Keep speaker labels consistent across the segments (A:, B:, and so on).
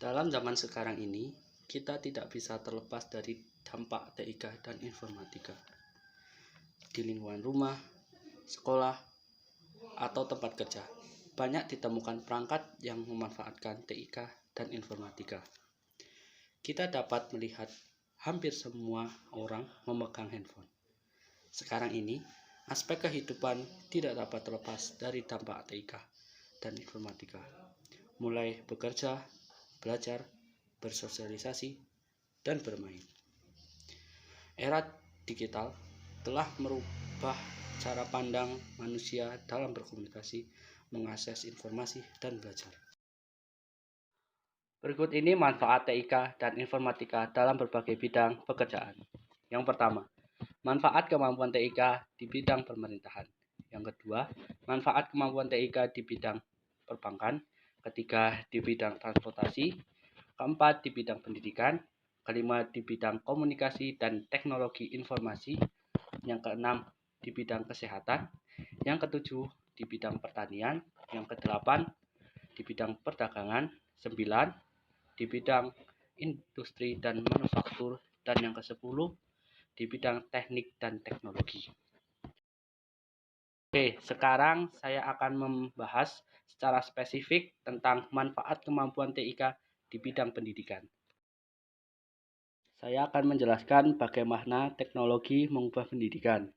A: Dalam zaman sekarang ini, kita tidak bisa terlepas dari dampak TIK dan informatika. Di lingkungan rumah, sekolah, atau tempat kerja, banyak ditemukan perangkat yang memanfaatkan TIK dan informatika. Kita dapat melihat hampir semua orang memegang handphone. Sekarang ini, aspek kehidupan tidak dapat terlepas dari dampak TIK dan informatika. Mulai bekerja, belajar, bersosialisasi, dan bermain. Era digital telah merubah cara pandang manusia dalam berkomunikasi, mengakses informasi, dan belajar. Berikut ini manfaat TIK dan informatika dalam berbagai bidang pekerjaan. Yang pertama, manfaat kemampuan TIK di bidang pemerintahan. Yang kedua, manfaat kemampuan TIK di bidang perbankan. Ketiga, di bidang transportasi. Keempat, di bidang pendidikan. Kelima, di bidang komunikasi dan teknologi informasi. Yang keenam, di bidang kesehatan. Yang ketujuh, di bidang pertanian. Yang kedelapan, di bidang perdagangan. 9, di bidang industri dan manufaktur. Dan yang ke-10, di bidang teknik dan teknologi. Oke, sekarang saya akan membahas secara spesifik tentang manfaat kemampuan TIK di bidang pendidikan. Saya akan menjelaskan bagaimana teknologi mengubah pendidikan.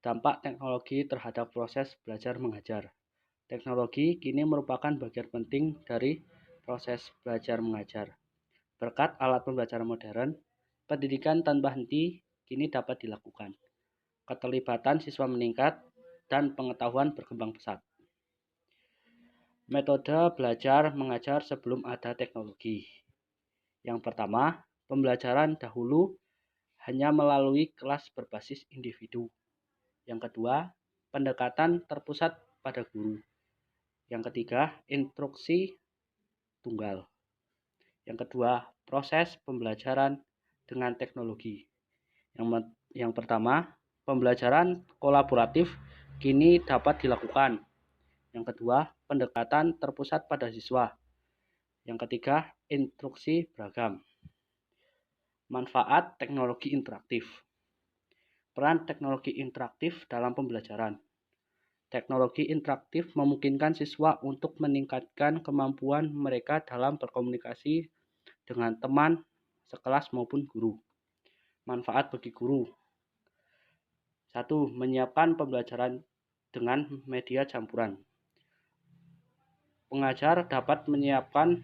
A: Dampak teknologi terhadap proses belajar mengajar. Teknologi kini merupakan bagian penting dari proses belajar mengajar. Berkat alat pembelajaran modern, pendidikan tanpa henti kini dapat dilakukan. Keterlibatan siswa meningkat dan pengetahuan berkembang pesat. Metode belajar mengajar sebelum ada teknologi. Yang pertama, pembelajaran dahulu hanya melalui kelas berbasis individu. Yang kedua, pendekatan terpusat pada guru. Yang ketiga, instruksi tunggal. Yang kedua, proses pembelajaran dengan teknologi. Yang pertama, pembelajaran kolaboratif kini dapat dilakukan. Yang kedua, pendekatan terpusat pada siswa. Yang ketiga, instruksi beragam. Manfaat teknologi interaktif. Peran teknologi interaktif dalam pembelajaran. Teknologi interaktif memungkinkan siswa untuk meningkatkan kemampuan mereka dalam berkomunikasi dengan teman, sekelas maupun guru. Manfaat bagi guru. 1. Menyiapkan pembelajaran dengan media campuran. Pengajar dapat menyiapkan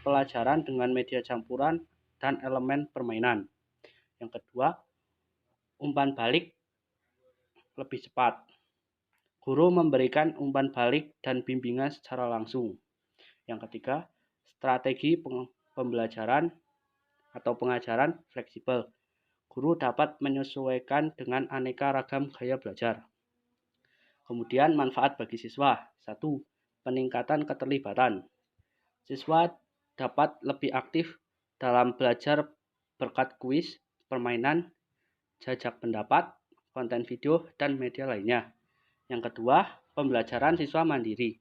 A: pelajaran dengan media campuran dan elemen permainan. Yang kedua, umpan balik lebih cepat. Guru memberikan umpan balik dan bimbingan secara langsung. Yang ketiga, strategi pembelajaran atau pengajaran fleksibel. Guru dapat menyesuaikan dengan aneka ragam gaya belajar. Kemudian manfaat bagi siswa. 1. Peningkatan keterlibatan. Siswa dapat lebih aktif dalam belajar berkat kuis, permainan, jajak pendapat, konten video, dan media lainnya. Yang kedua, pembelajaran siswa mandiri.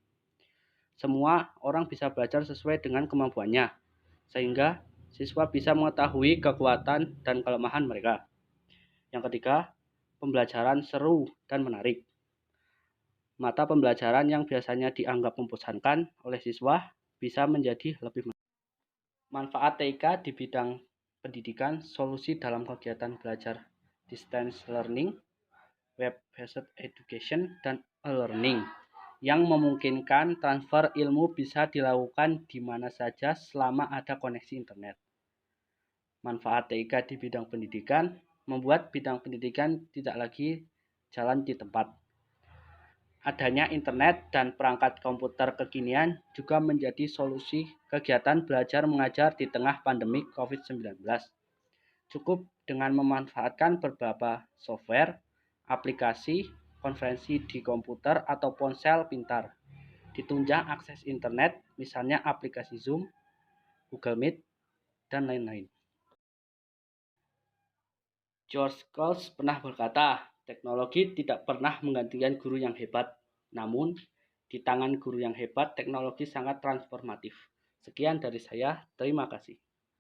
A: Semua orang bisa belajar sesuai dengan kemampuannya, sehingga siswa bisa mengetahui kekuatan dan kelemahan mereka. Yang ketiga, pembelajaran seru dan menarik. Mata pembelajaran yang biasanya dianggap membosankan oleh siswa bisa menjadi lebih menarik. Manfaat TIK di bidang pendidikan, solusi dalam kegiatan belajar distance learning, web-based education, dan e-learning yang memungkinkan transfer ilmu bisa dilakukan di mana saja selama ada koneksi internet. Manfaat TIK di bidang pendidikan membuat bidang pendidikan tidak lagi jalan di tempat. Adanya internet dan perangkat komputer kekinian juga menjadi solusi kegiatan belajar mengajar di tengah pandemi COVID-19. Cukup dengan memanfaatkan beberapa software, aplikasi, konferensi di komputer atau ponsel pintar. Ditunjang akses internet, misalnya aplikasi Zoom, Google Meet, dan lain-lain. George Coles pernah berkata, teknologi tidak pernah menggantikan guru yang hebat. Namun, di tangan guru yang hebat, teknologi sangat transformatif. Sekian dari saya, terima kasih.